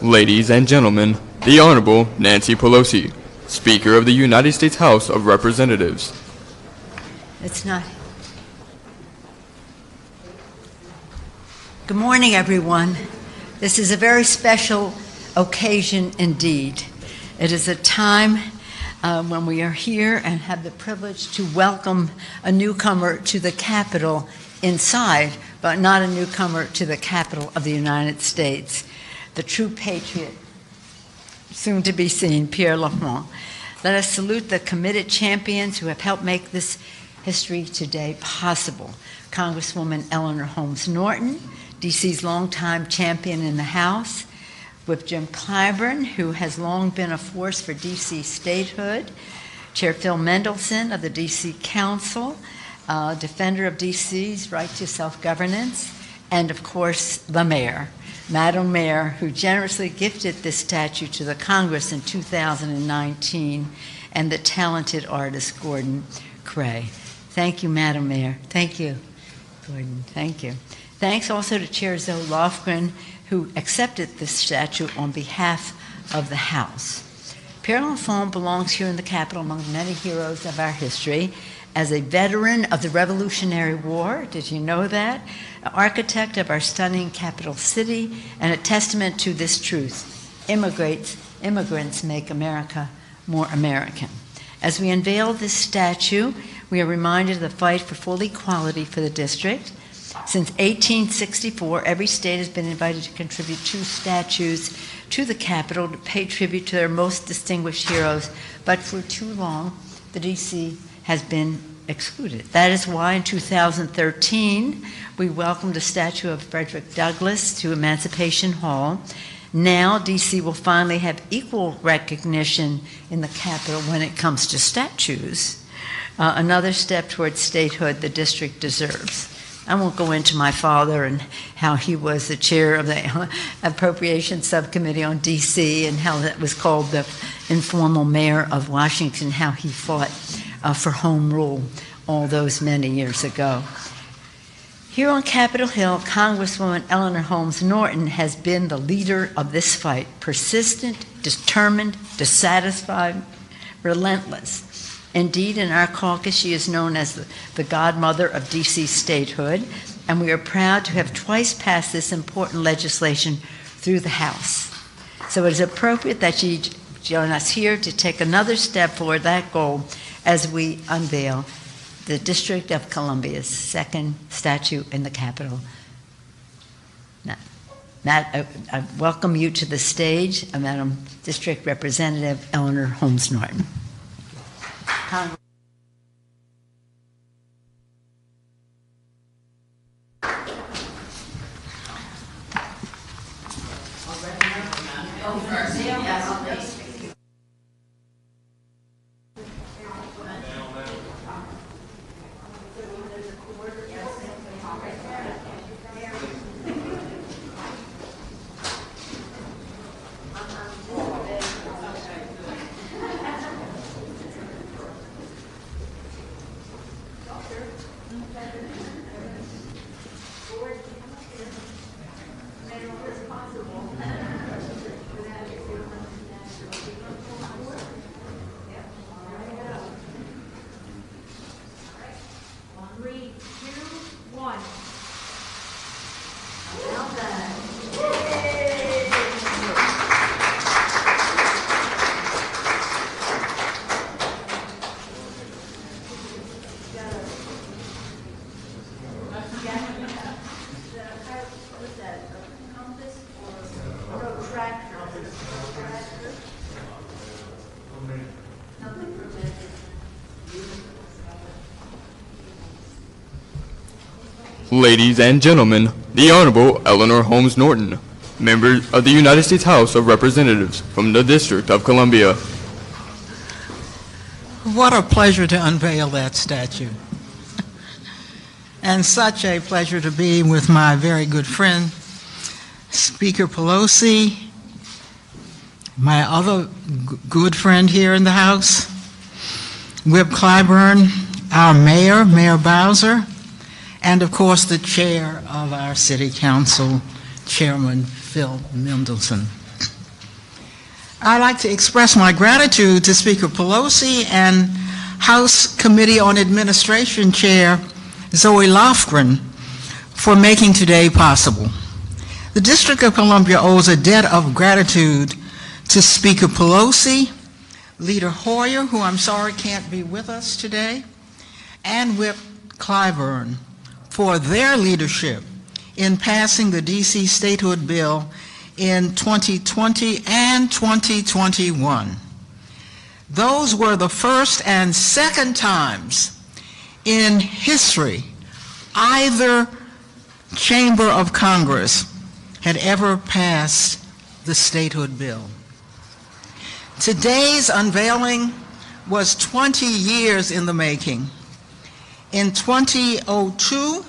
Ladies and gentlemen, the Honorable Nancy Pelosi, Speaker of the United States House of Representatives. It's not. Good morning, everyone. This is a very special occasion indeed. It is a time when we are here and have the privilege to welcome a newcomer to the Capitol inside, but not a newcomer to the Capitol of the United States. The true patriot, soon to be seen, Pierre L'Enfant. Let us salute the committed champions who have helped make this history today possible. Congresswoman Eleanor Holmes Norton, D.C.'s longtime champion in the House. Whip James Clyburn, who has long been a force for D.C. statehood. Chair Phil Mendelson of the D.C. Council, defender of D.C.'s right to self-governance, and of course, the mayor. Madam Mayor, who generously gifted this statue to the Congress in 2019, and the talented artist, Gordon Cray. Thank you, Madam Mayor. Thank you, Gordon. Thank you. Thanks also to Chair Zoe Lofgren, who accepted this statue on behalf of the House. Pierre L'Enfant belongs here in the Capitol among many heroes of our history. As a veteran of the Revolutionary War, did you know that? An architect of our stunning capital city, and a testament to this truth. Immigrants make America more American. As we unveil this statue, we are reminded of the fight for full equality for the district. Since 1864, every state has been invited to contribute 2 statues to the Capitol to pay tribute to their most distinguished heroes, but for too long, the D.C. has been excluded. That is why in 2013, we welcomed a statue of Frederick Douglass to Emancipation Hall. Now, D.C. will finally have equal recognition in the Capitol when it comes to statues. Another step towards statehood the district deserves. I won't go into my father and how he was the chair of the Appropriations Subcommittee on D.C. and how that was called the informal mayor of Washington, how he fought for home rule all those many years ago. Here on Capitol Hill, Congresswoman Eleanor Holmes Norton has been the leader of this fight, persistent, determined, dissatisfied, relentless. Indeed, in our caucus, she is known as the godmother of D.C. statehood, and we are proud to have twice passed this important legislation through the House. So it is appropriate that she join us here to take another step toward that goal as we unveil the District of Columbia's second statue in the Capitol. Matt, I welcome you to the stage, Madam District Representative Eleanor Holmes Norton. Ladies and gentlemen, the Honorable Eleanor Holmes Norton, member of the United States House of Representatives from the District of Columbia. What a pleasure to unveil that statue. And such a pleasure to be with my very good friend, Speaker Pelosi, my other good friend here in the House, Whip Clyburn, our mayor, Muriel Bowser, and of course the chair of our City Council, Chairman Phil Mendelson. I'd like to express my gratitude to Speaker Pelosi and House Committee on Administration Chair Zoe Lofgren for making today possible. The District of Columbia owes a debt of gratitude to Speaker Pelosi, Leader Hoyer, who I'm sorry can't be with us today, and Whip Clyburn for their leadership in passing the D.C. statehood bill in 2020 and 2021. Those were the first and second times in history either chamber of Congress had ever passed the statehood bill. Today's unveiling was 20 years in the making. In 2002,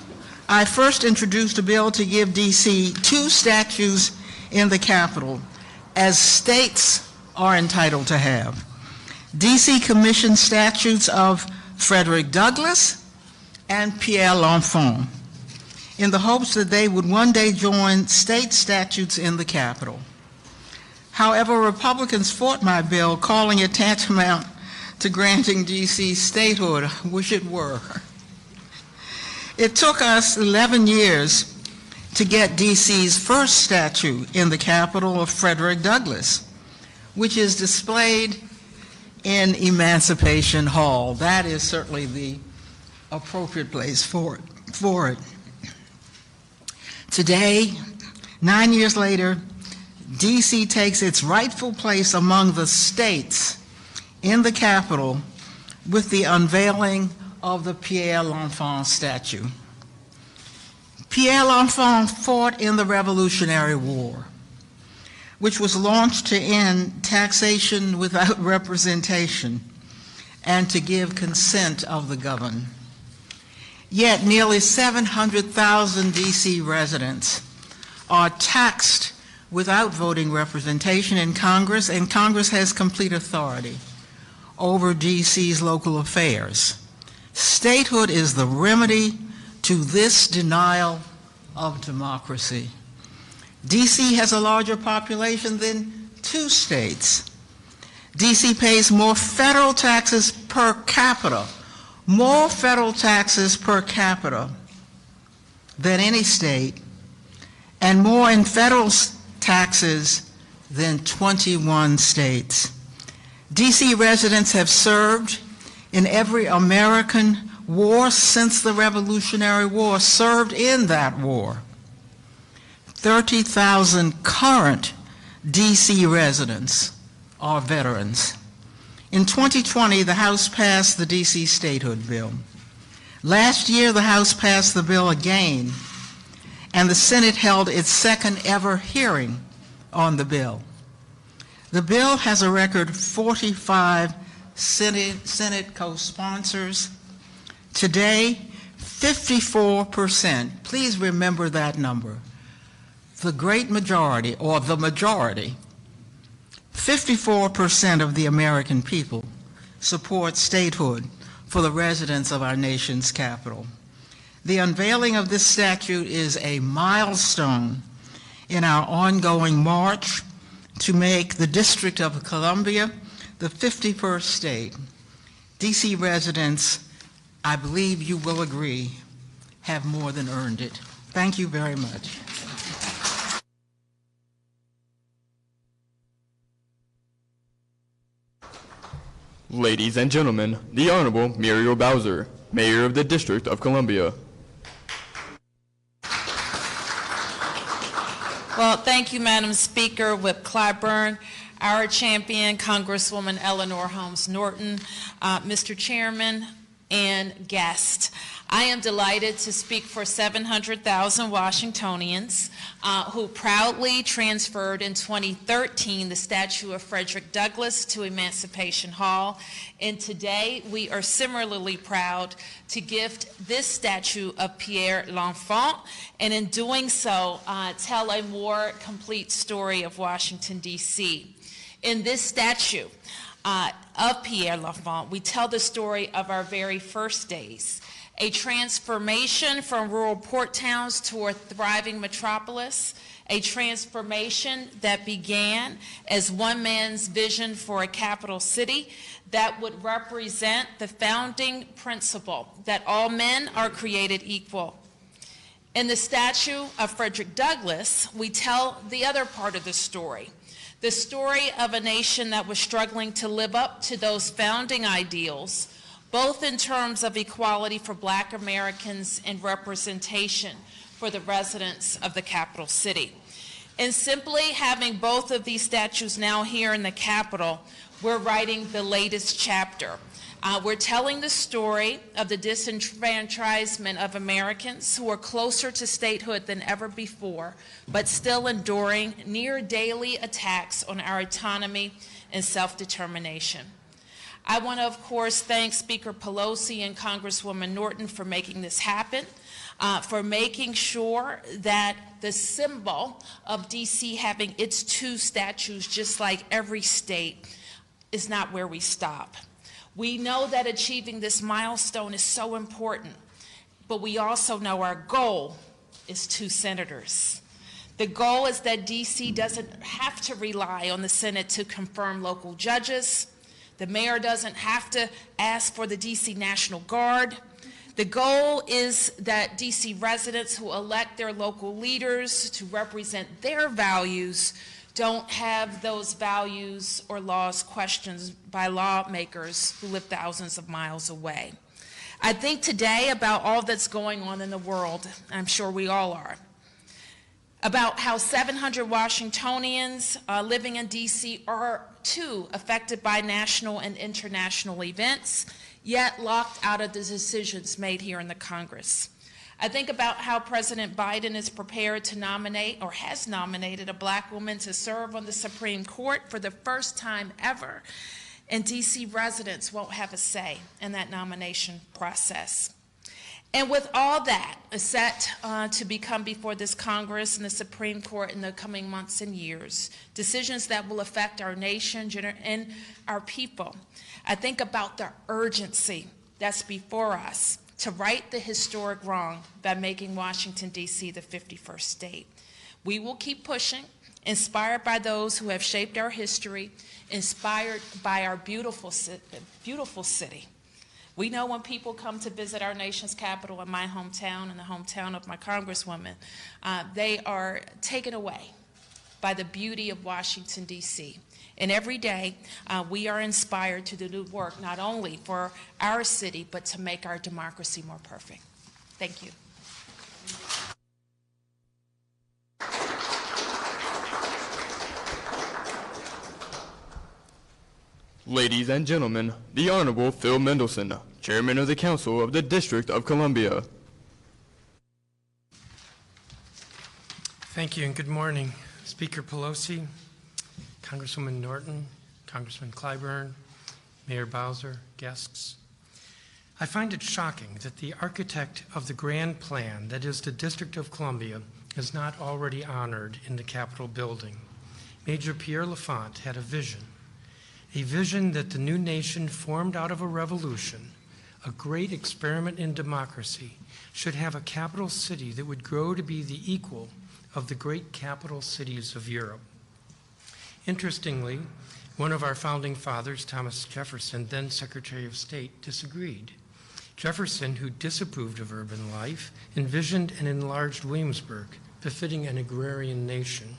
I first introduced a bill to give D.C. 2 statues in the Capitol, as states are entitled to have. D.C. commissioned statues of Frederick Douglass and Pierre L'Enfant in the hopes that they would one day join state statutes in the Capitol. However, Republicans fought my bill, calling it tantamount to granting D.C. statehood. I wish it were. It took us 11 years to get D.C.'s first statue in the Capitol of Frederick Douglass, which is displayed in Emancipation Hall. That is certainly the appropriate place for it. Today, 9 years later, D.C. takes its rightful place among the states in the Capitol with the unveiling of the Pierre L'Enfant statue. Pierre L'Enfant fought in the Revolutionary War, which was launched to end taxation without representation and to give consent of the governed. Yet nearly 700,000 D.C. residents are taxed without voting representation in Congress, and Congress has complete authority over D.C.'s local affairs. Statehood is the remedy to this denial of democracy. D.C. has a larger population than 2 states. D.C. pays more federal taxes per capita, than any state, and more in federal taxes than 21 states. D.C. residents have served in every American war since the Revolutionary War, served in that war. 30,000 current D.C. residents are veterans. In 2020, the House passed the D.C. statehood bill. Last year, the House passed the bill again, and the Senate held its second ever hearing on the bill. The bill has a record 45 Senate co-sponsors. Today, 54%, please remember that number, the great majority, or the majority, 54% of the American people support statehood for the residents of our nation's capital. The unveiling of this statute is a milestone in our ongoing march to make the District of Columbia the 51st state. D.C. residents, I believe you will agree, have more than earned it. Thank you very much. Ladies and gentlemen, the Honorable Muriel Bowser, Mayor of the District of Columbia. Well, thank you, Madam Speaker. Whip Clyburn, our champion, Congresswoman Eleanor Holmes Norton, Mr. Chairman, and guests. I am delighted to speak for 700,000 Washingtonians who proudly transferred in 2013 the statue of Frederick Douglass to Emancipation Hall. And today we are similarly proud to gift this statue of Pierre L'Enfant, and in doing so tell a more complete story of Washington, D.C. In this statue of Pierre L'Enfant, we tell the story of our very first days, a transformation from rural port towns to a thriving metropolis, a transformation that began as one man's vision for a capital city that would represent the founding principle that all men are created equal. In the statue of Frederick Douglass, we tell the other part of the story of a nation that was struggling to live up to those founding ideals, both in terms of equality for Black Americans and representation for the residents of the capital city. And simply having both of these statues now here in the Capitol, we're writing the latest chapter. We're telling the story of the disenfranchisement of Americans who are closer to statehood than ever before, but still enduring near daily attacks on our autonomy and self-determination. I want to, of course, thank Speaker Pelosi and Congresswoman Norton for making this happen, for making sure that the symbol of D.C. having its two statues, just like every state, is not where we stop. We know that achieving this milestone is so important, but we also know our goal is 2 senators. The goal is that D.C. doesn't have to rely on the Senate to confirm local judges. The mayor doesn't have to ask for the D.C. National Guard. The goal is that D.C. residents who elect their local leaders to represent their values don't have those values or laws questioned by lawmakers who live thousands of miles away. I think today about all that's going on in the world, I'm sure we all are, about how 700 Washingtonians living in D.C. are too affected by national and international events, yet locked out of the decisions made here in the Congress. I think about how President Biden is prepared to nominate, or has nominated, a Black woman to serve on the Supreme Court for the first time ever, and D.C. residents won't have a say in that nomination process. And with all that set to become before this Congress and the Supreme Court in the coming months and years, decisions that will affect our nation and our people, I think about the urgency that's before us to right the historic wrong by making Washington, D.C. the 51st state. We will keep pushing, inspired by those who have shaped our history, inspired by our beautiful city. We know when people come to visit our nation's capital in my hometown and the hometown of my Congresswoman, they are taken away by the beauty of Washington, D.C. And every day, we are inspired to do work not only for our city, but to make our democracy more perfect. Thank you. Ladies and gentlemen, the Honorable Phil Mendelson, Chairman of the Council of the District of Columbia. Thank you and good morning. Speaker Pelosi, Congresswoman Norton, Congressman Clyburn, Mayor Bowser, guests. I find it shocking that the architect of the grand plan, that is the District of Columbia, is not already honored in the Capitol building. Major Pierre L'Enfant had a vision that the new nation formed out of a revolution, a great experiment in democracy, should have a capital city that would grow to be the equal of the great capital cities of Europe. Interestingly, one of our founding fathers, Thomas Jefferson, then Secretary of State, disagreed. Jefferson, who disapproved of urban life, envisioned an enlarged Williamsburg, befitting an agrarian nation.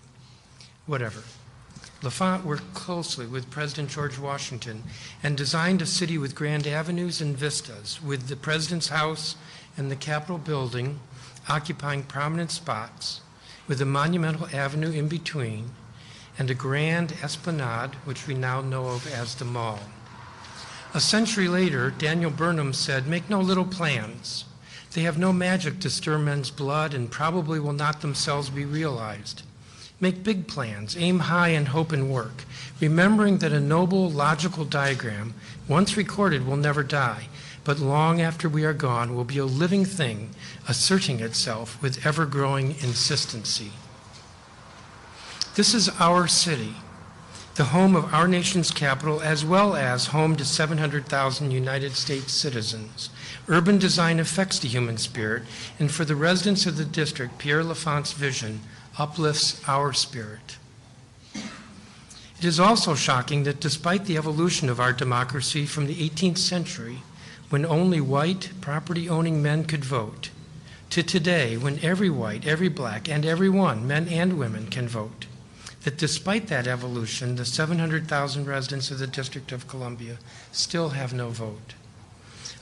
Whatever. L'Enfant worked closely with President George Washington and designed a city with grand avenues and vistas, with the President's house and the Capitol building occupying prominent spots, with a monumental avenue in between, and a grand esplanade, which we now know of as the Mall. A century later, Daniel Burnham said, "Make no little plans. They have no magic to stir men's blood and probably will not themselves be realized. Make big plans, aim high and hope and work, remembering that a noble, logical diagram, once recorded, will never die, but long after we are gone will be a living thing, asserting itself with ever-growing insistency." This is our city, the home of our nation's capital, as well as home to 700,000 United States citizens. Urban design affects the human spirit, and for the residents of the district, Pierre L'Enfant's vision uplifts our spirit. It is also shocking that despite the evolution of our democracy from the 18th century, when only white, property-owning men could vote, to today, when every white, every black, and everyone, men and women, can vote, that despite that evolution, the 700,000 residents of the District of Columbia still have no vote.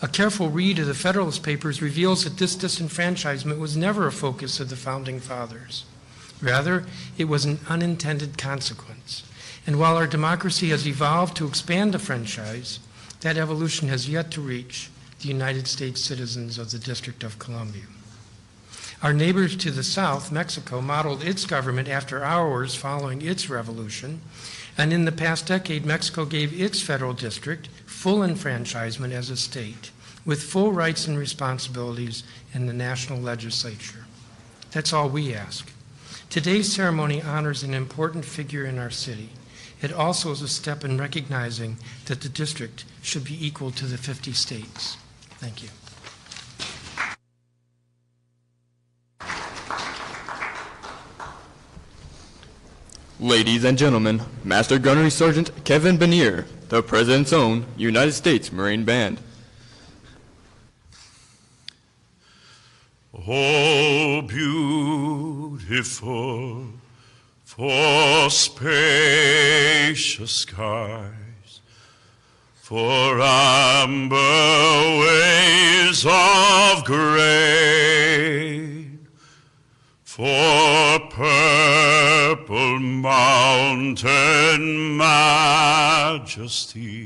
A careful read of the Federalist Papers reveals that this disenfranchisement was never a focus of the Founding Fathers. Rather, it was an unintended consequence. And while our democracy has evolved to expand the franchise, that evolution has yet to reach the United States citizens of the District of Columbia. Our neighbors to the south, Mexico, modeled its government after ours following its revolution, and in the past decade, Mexico gave its federal district full enfranchisement as a state, with full rights and responsibilities in the national legislature. That's all we ask. Today's ceremony honors an important figure in our city. It also is a step in recognizing that the district should be equal to the 50 states. Thank you. Ladies and gentlemen, Master Gunnery Sergeant Kevin Benier, the President's own United States Marine Band. Oh, beautiful for spacious skies, for amber waves of grain, for purple mountain majesties,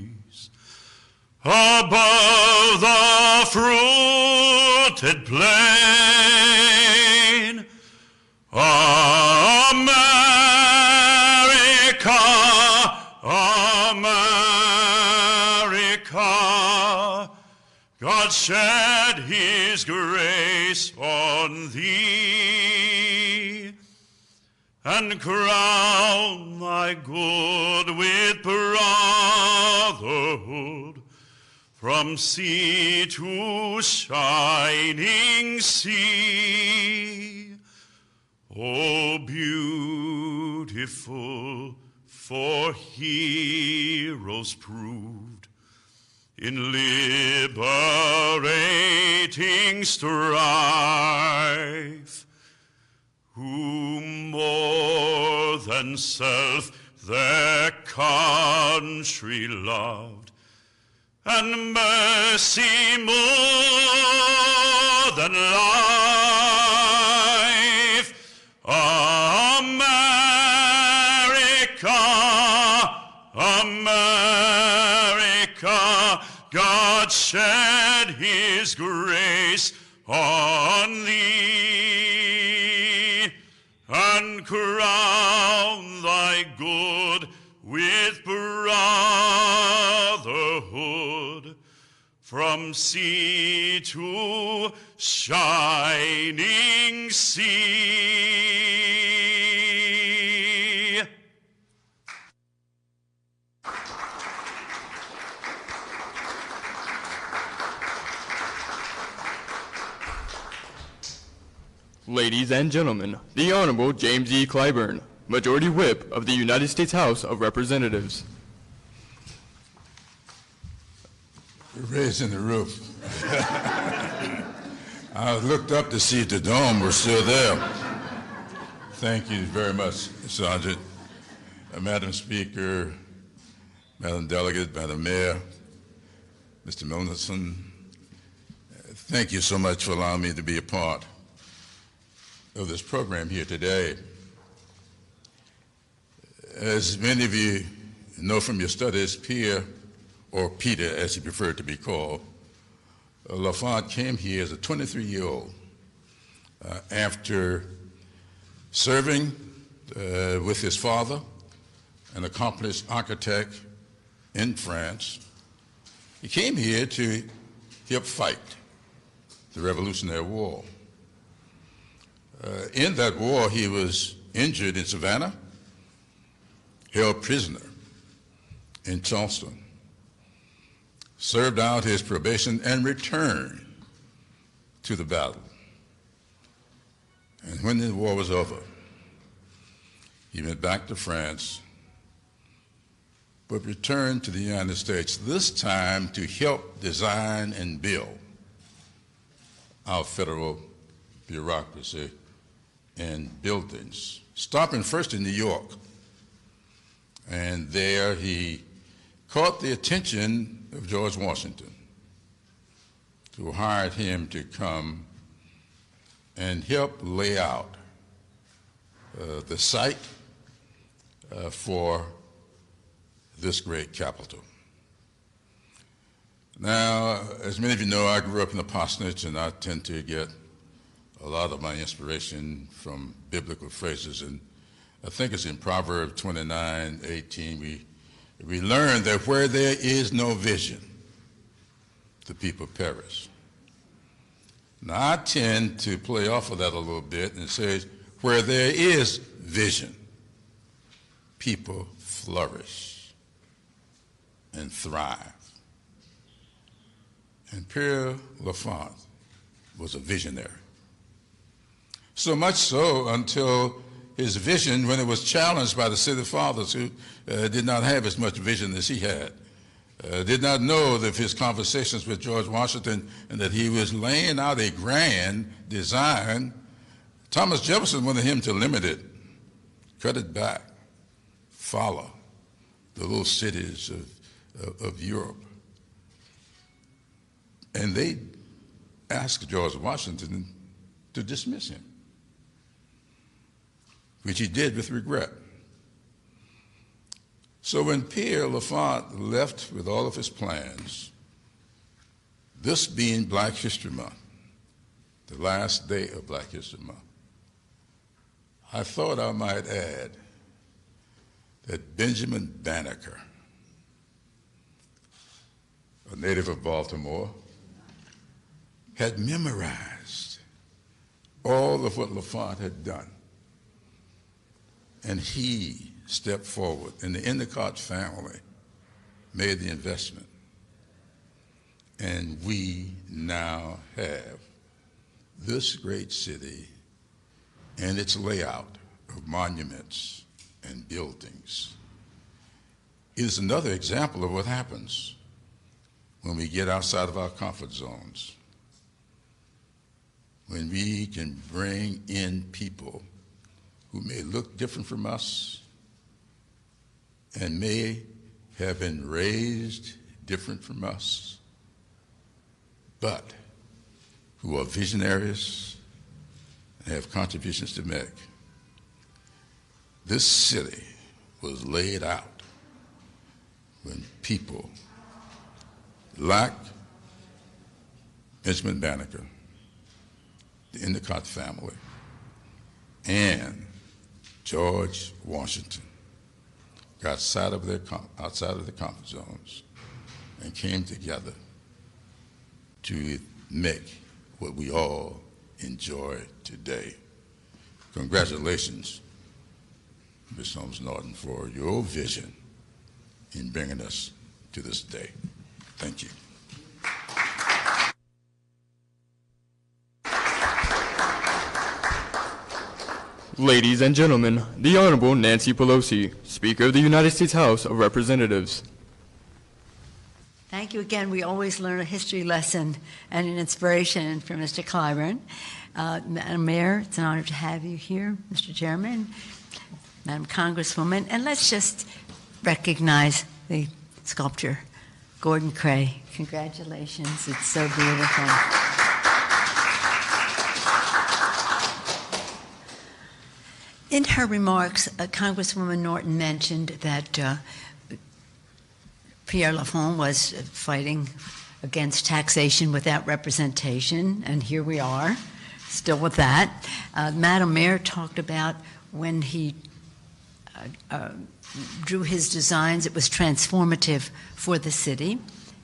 above the fruited plain. America, America, God shed his grace on thee, and crown thy good with brotherhood, from sea to shining sea. Oh, beautiful for heroes proved in liberating strife, who more than self their country loved, and mercy more than life. America, America, God shed his grace on thee, and crown thy good with brotherhood, from sea to shining sea. Ladies and gentlemen, the Honorable James E. Clyburn, Majority Whip of the United States House of Representatives. We're raising the roof. I looked up to see if the dome was still there. Thank you very much, Sergeant. Madam Speaker, Madam Delegate, Madam Mayor, Mr. Mendelson, thank you so much for allowing me to be a part of this program here today. As many of you know from your studies, Pierre, or Peter as he preferred to be called, L'Enfant came here as a 23-year-old after serving with his father, an accomplished architect in France. He came here to help fight the Revolutionary War. In that war, he was injured in Savannah, held prisoner in Charleston, served out his probation, and returned to the battle. And when the war was over, He went back to France, but returned to the United States, this time to help design and build our federal bureaucracy and buildings, stopping first in New York. And there he caught the attention of George Washington, who hired him to come and help lay out the site for this great capital. Now, as many of you know, I grew up in the parsonage, and I tend to get a lot of my inspiration from biblical phrases. And I think it's in Proverbs 29:18, we learn that where there is no vision, the people perish. Now, I tend to play off of that a little bit and say, where there is vision, people flourish and thrive. And Pierre L'Enfant was a visionary. So much so until his vision, when it was challenged by the city fathers who did not have as much vision as he had, did not know of his conversations with George Washington and that he was laying out a grand design. Thomas Jefferson wanted him to limit it, cut it back, follow the little cities of Europe. And they asked George Washington to dismiss him, which he did with regret. So when Pierre L'Enfant left with all of his plans, this being Black History Month, the last day of Black History Month, I thought I might add that Benjamin Banneker, a native of Baltimore, had memorized all of what L'Enfant had done. And he stepped forward, and the Endicott family made the investment. And we now have this great city and its layout of monuments and buildings. It is another example of what happens when we get outside of our comfort zones, when we can bring in people who may look different from us and may have been raised different from us, but who are visionaries and have contributions to make. This city was laid out when people like Benjamin Banneker, the Endicott family, and George Washington got outside of their comfort zones and came together to make what we all enjoy today. Congratulations, Ms. Holmes Norton, for your vision in bringing us to this day. Thank you. Ladies and gentlemen, the Honorable Nancy Pelosi, Speaker of the United States House of Representatives. Thank you again. We always learn a history lesson and an inspiration from Mr. Clyburn. Madam Mayor, it's an honor to have you here, Mr. Chairman, Madam Congresswoman, and let's just recognize the sculptor, Gordon Cray. Congratulations. It's so beautiful. In her remarks, Congresswoman Norton mentioned that Pierre L'Enfant was fighting against taxation without representation, and here we are, still with that. Madam Mayor talked about when he drew his designs, it was transformative for the city,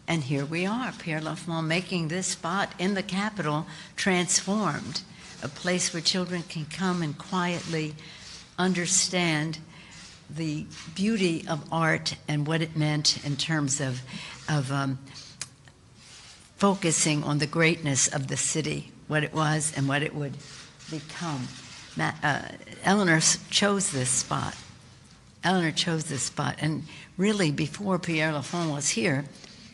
and here we are, Pierre L'Enfant making this spot in the Capitol transformed, a place where children can come and quietly understand the beauty of art and what it meant in terms of focusing on the greatness of the city, what it was and what it would become. Eleanor chose this spot. Eleanor chose this spot, and really before Pierre L'Enfant was here,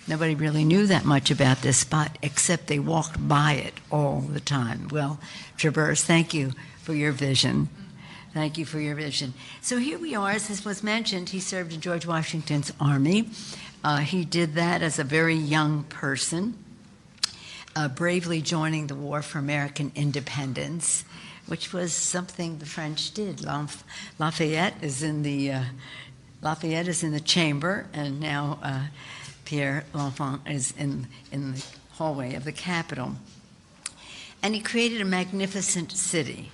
nobody really knew that much about this spot except they walked by it all the time. Well, Traverse, thank you for your vision. Thank you for your vision. So here we are, as this was mentioned, he served in George Washington's army. He did that as a very young person, bravely joining the War for American Independence, which was something the French did. Lafayette is in the chamber, and now Pierre L'Enfant is in the hallway of the Capitol. And he created a magnificent city.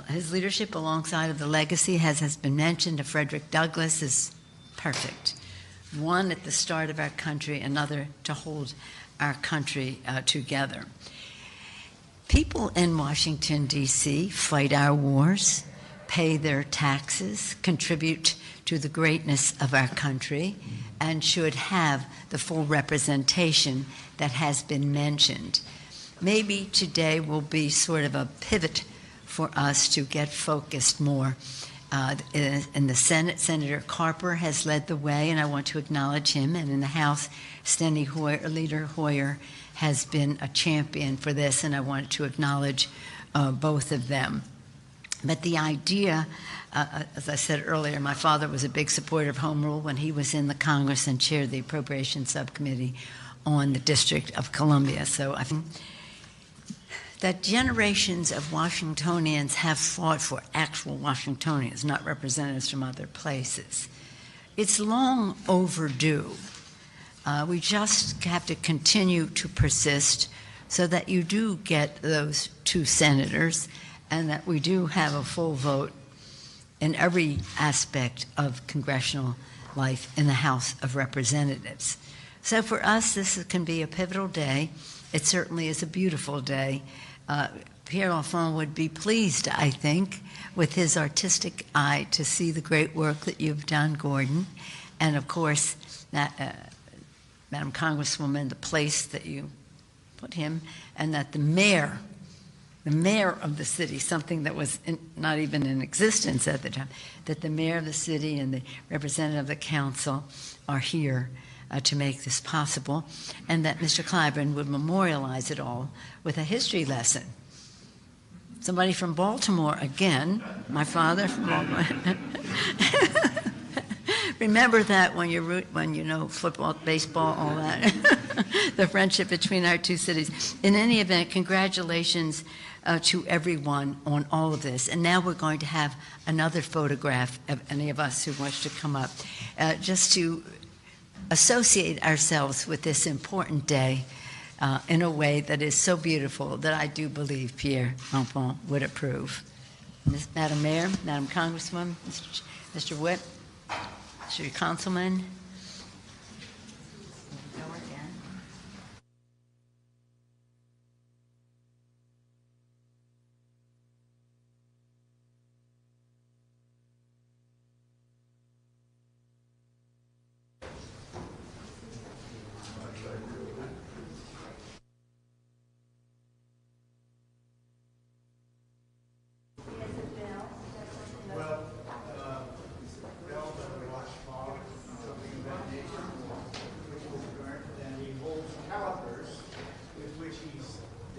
His leadership alongside of the legacy, as has been mentioned, of Frederick Douglass is perfect. One at the start of our country, another to hold our country together. People in Washington, D.C. fight our wars, pay their taxes, contribute to the greatness of our country, and should have the full representation that has been mentioned. Maybe today will be sort of a pivot for us to get focused more. In the Senate, Senator Carper has led the way, and I want to acknowledge him. And in the House, Leader Hoyer has been a champion for this, and I want to acknowledge both of them. But the idea, as I said earlier, my father was a big supporter of home rule when he was in the Congress and chaired the Appropriations Subcommittee on the District of Columbia. So I think that generations of Washingtonians have fought for actual Washingtonians, not representatives from other places. It's long overdue. We just have to continue to persist so that you do get those 2 senators and that we do have a full vote in every aspect of congressional life in the House of Representatives. So for us, this can be a pivotal day. It certainly is a beautiful day. Pierre L'Enfant would be pleased, I think, with his artistic eye to see the great work that you've done, Gordon, and of course, Madam Congresswoman, the place that you put him, and that the mayor of the city, something that was not even in existence at the time, that the mayor of the city and the representative of the council are here to make this possible, and that Mr. Clyburn would memorialize it all with a history lesson. Somebody from Baltimore again, my father from Baltimore. Remember that when you know football, baseball, all that, the friendship between our 2 cities. In any event, congratulations to everyone on all of this. And now we're going to have another photograph of any of us who wish to come up, just to associate ourselves with this important day in a way that is so beautiful that I do believe Pierre L'Enfant would approve. Madam Mayor, Madam Congresswoman, Mr. Whip, Mr. Councilman.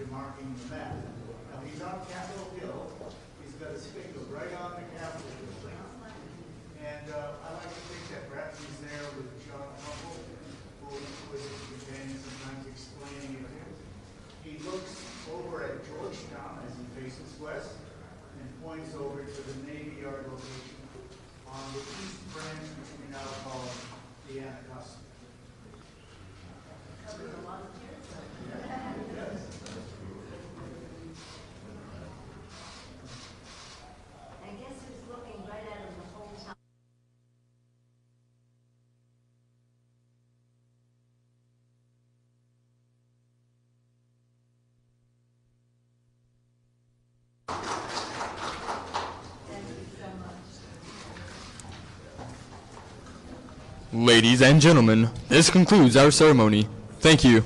Marking the map. Now he's on Capitol Hill. He's got his finger right on the Capitol Hill. And I like to think that perhaps he's there with John Trumbull, who was his companion, sometimes explaining it to him. He looks over at Georgetown as he faces west and points over to the Navy Yard location on the east branch, which we now call the Anacostia. Ladies and gentlemen, this concludes our ceremony. Thank you.